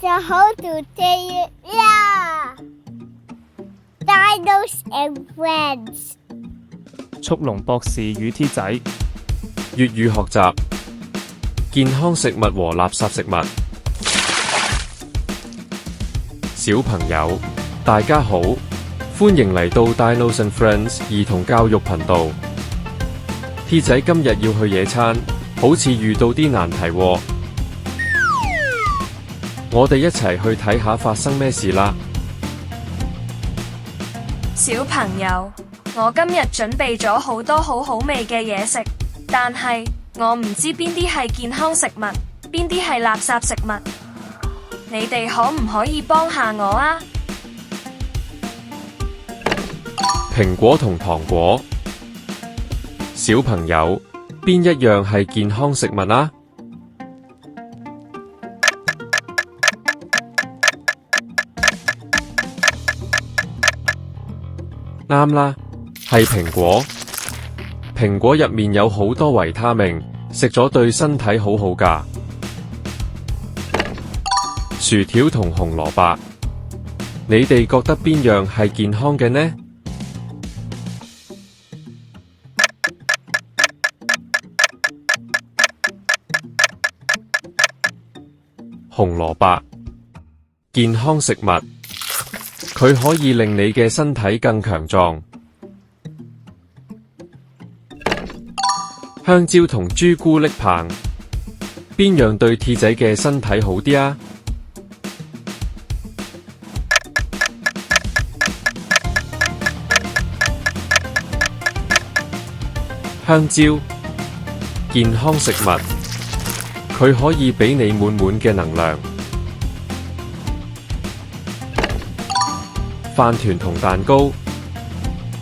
So how to say it? Yeah! Dinos and Friends 速龍博士與 T 仔粵語學習健康食物和垃圾食物。小朋友，大家好，歡迎嚟到 Dinos and Friends 兒童教育頻道。T 仔今日要去野餐，好似遇到啲難題喎。我哋一齊去睇下發生咩事啦。小朋友，我今日準備咗好多好好味嘅嘢食，但係我唔知邊啲係健康食物，邊啲係垃圾食物。你哋可唔可以幫下我啊？蘋果同糖果，小朋友，邊一樣係健康食物啊？啱啦，係蘋果。蘋果入面有好多維他命，食咗對身體好好㗎。薯條同紅蘿蔔，你哋覺得邊樣係健康嘅呢？紅蘿蔔，健康食物，佢可以令你嘅身體更強壯。香蕉同朱古力棒，邊樣對 T 仔嘅身體好啲啊？香蕉，健康食物，佢可以俾你滿滿嘅能量。飯團同蛋糕，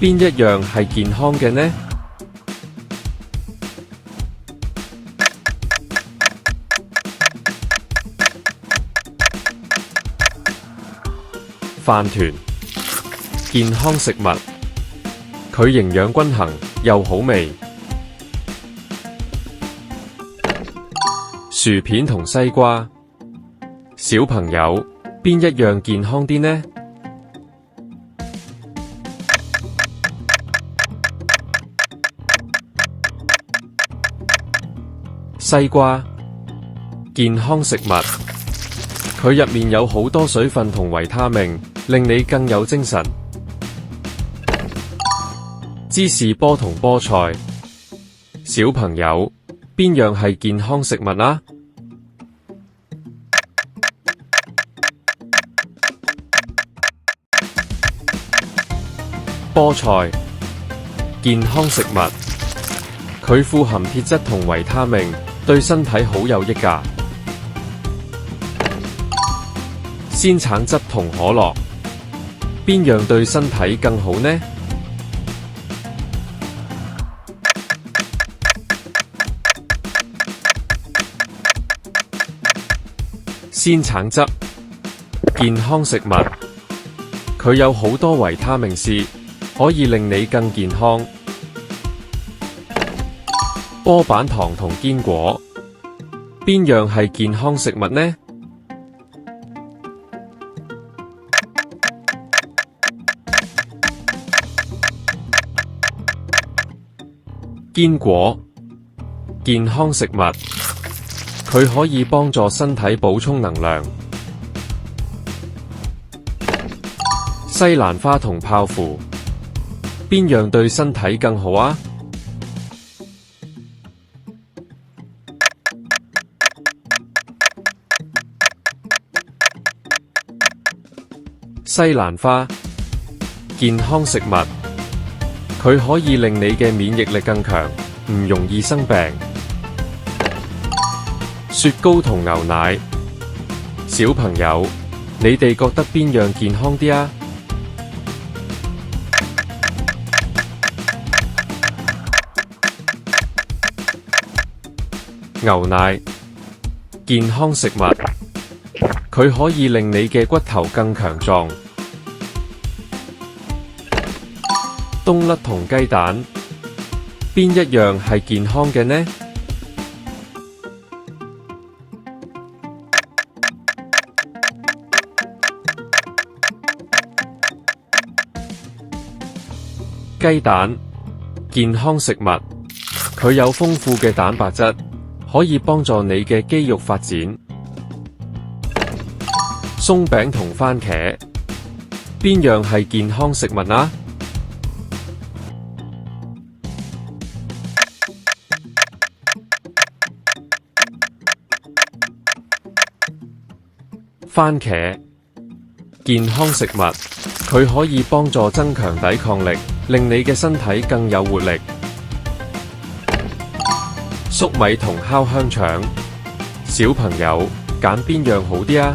邊一樣係健康嘅呢？飯團，健康食物，佢營養均衡又好味。薯片同西瓜，小朋友，邊一樣健康啲呢？西瓜，健康食物，佢入面有好多水分同維他命，令你更有精神。芝士波同菠菜，小朋友，邊樣係健康食物啊？菠菜，健康食物，佢富含鐵質同維他命，對身體好有益㗎。鮮橙汁同可樂，邊樣對身體更好呢？鮮橙汁，健康食物，佢有好多維他命 C， 可以令你更健康。波板糖同堅果，邊樣係健康食物呢？堅果，健康食物，佢可以幫助身體補充能量。西蘭花同泡芙，邊樣對身體更好啊？西蘭花，健康食物，佢可以令你嘅免疫力更強，唔容易生病。雪糕同牛奶，小朋友，你哋覺得邊樣健康啲啊？牛奶，健康食物，佢可以令你嘅骨頭更強壯。冬甩同雞蛋，邊一樣係健康嘅呢？雞蛋，健康食物，佢有豐富嘅蛋白質，可以幫助你嘅肌肉發展。鬆餅同番茄，邊樣係健康食物啊？番茄，健康食物，佢可以幫助增強抵抗力，令你嘅身體更有活力。粟米同烤香腸，小朋友揀邊樣好啲啊？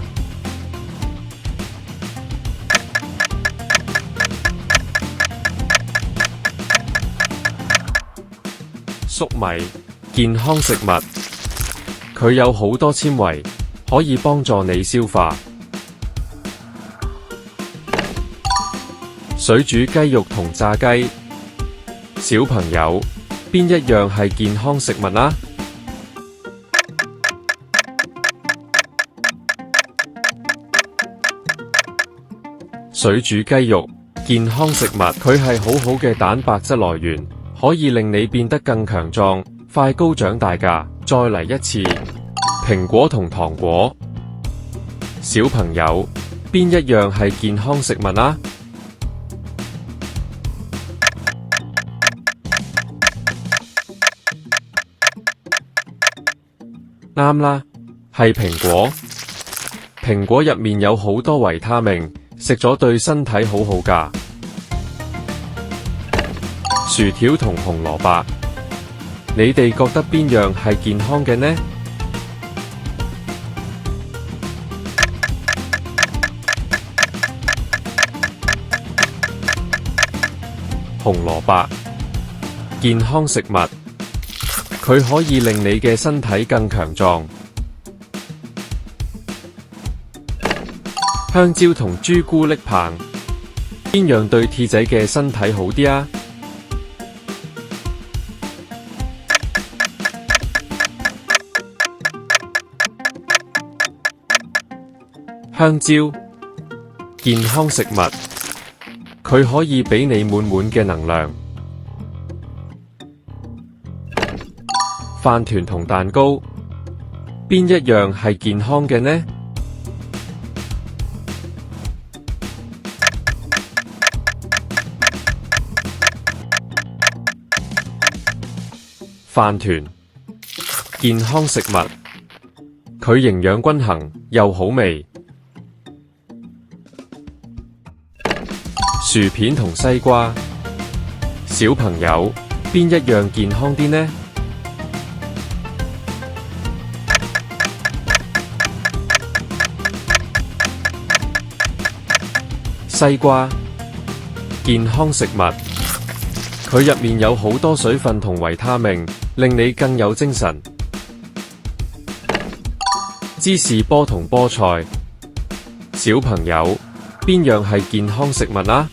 粟米，健康食物，佢有好多纖維，可以幫助你消化。水煮雞肉同炸雞，小朋友邊一樣係健康食物啊？水煮雞肉，健康食物，佢係好好嘅蛋白質來源，可以令你變得更強壯，快高長大㗎。再嚟一次，蘋果同糖果，小朋友邊一樣係健康食物啊？啱啦，係蘋果。蘋果入面有好多維他命，食咗對身體好好㗎。薯條同紅蘿蔔，你哋覺得邊樣係健康嘅呢？紅蘿蔔，健康食物，佢可以令你嘅身體更強壯。香蕉同朱古力棒，邊樣對鐵仔嘅身體好啲啊？香蕉，健康食物，佢可以俾你滿滿嘅能量。飯團同蛋糕，邊一樣係健康嘅呢？飯團，健康食物，佢營養均衡又好味。薯片同西瓜，小朋友邊一樣健康啲呢？西瓜，健康食物，佢入面有好多水分同維他命，令你更有精神。芝士波同菠菜，小朋友邊樣係健康食物啊？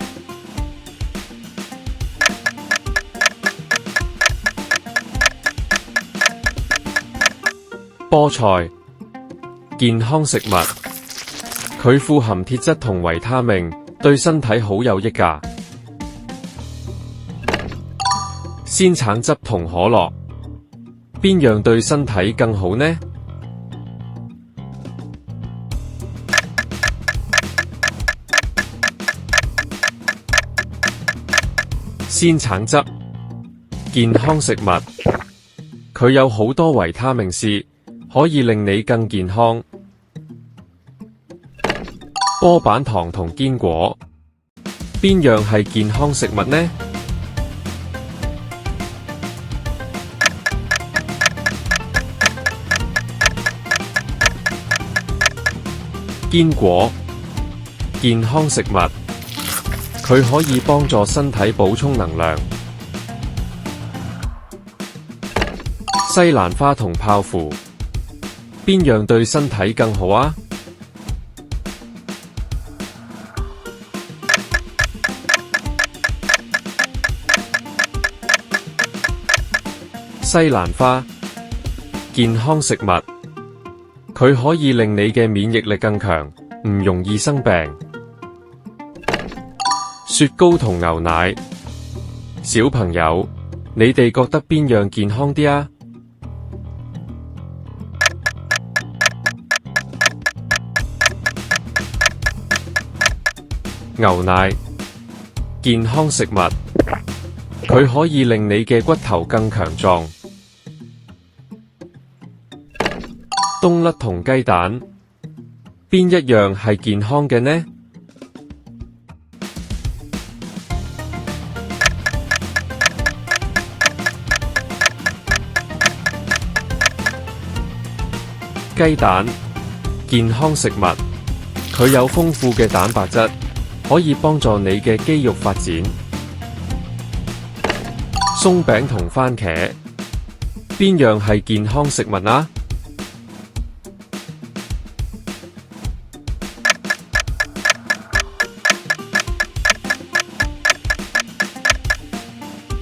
菠菜，健康食物，佢富含鐵質同維他命，對身體好有益㗎。鮮橙汁同可樂，邊樣對身體更好呢？鮮橙汁，健康食物，佢有好多維他命 C， 可以令你更健康。波板糖同堅果，邊樣係健康食物呢？堅果，健康食物，佢可以幫助身體補充能量。西蘭花同泡芙，邊樣對身體更好啊？西蘭花，健康食物，佢可以令你嘅免疫力更強，唔容易生病。雪糕同牛奶，小朋友，你哋覺得邊樣健康啲啊？牛奶，健康食物，佢可以令你嘅骨頭更強壯。冬甩同雞蛋，邊一樣係健康嘅呢？雞蛋，健康食物，佢有豐富嘅蛋白質，可以幫助你嘅肌肉發展。鬆餅同番茄，邊樣係健康食物啊？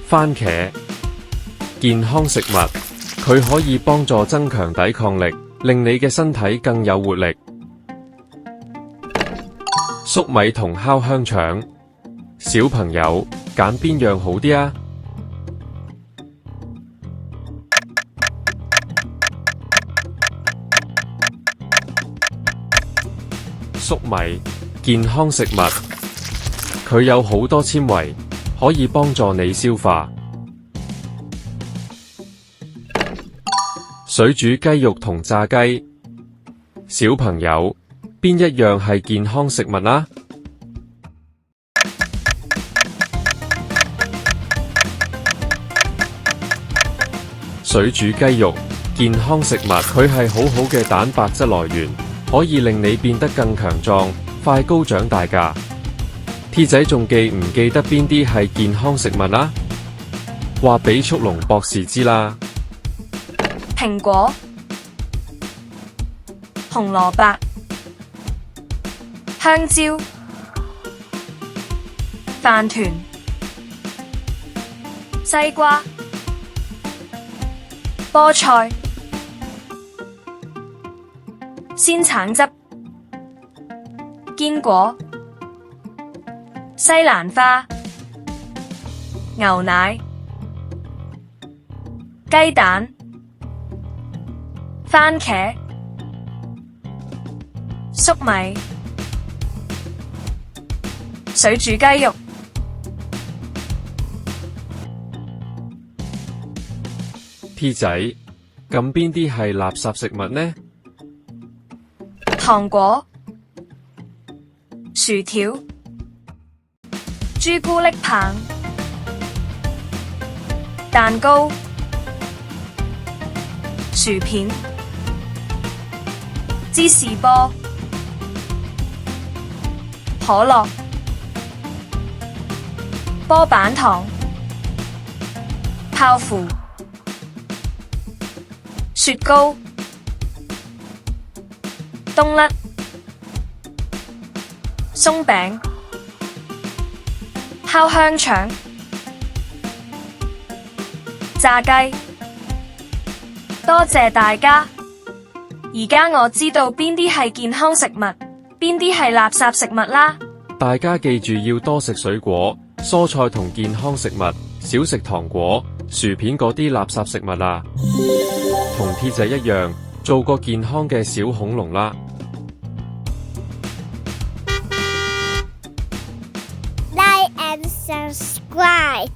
番茄，健康食物，佢可以幫助增強抵抗力，令你嘅身體更有活力。粟米同烤香腸，小朋友揀邊樣好啲啊？粟米，健康食物，佢有好多纖維，可以幫助你消化。水煮雞肉同炸雞，小朋友邊一樣係健康食物啊？水煮雞肉，健康食物，佢係好好嘅蛋白質來源，可以令你變得更強壯，快高長大㗎。T 仔仲記唔記得邊啲係健康食物啊？話俾速龍博士知啦。蘋果、紅蘿蔔、香蕉、飯團、西瓜、菠菜、鮮橙汁、堅果、西蘭花、牛奶、雞蛋、番茄、粟米、水煮雞肉。T 仔，咁邊啲係垃圾食物呢？糖果、薯條、朱古力棒、蛋糕、薯片、芝士波、可樂、波板糖、泡芙、雪糕、冬甩、鬆餅、烤香腸、炸雞。多謝大家，而家我知道邊啲係健康食物，邊啲係垃圾食物啦。大家記住要多食水果、蔬菜同健康食物，少食糖果、薯片嗰啲垃圾食物啦。同 T 仔一樣，做個健康嘅小恐龍啦。Like and subscribe.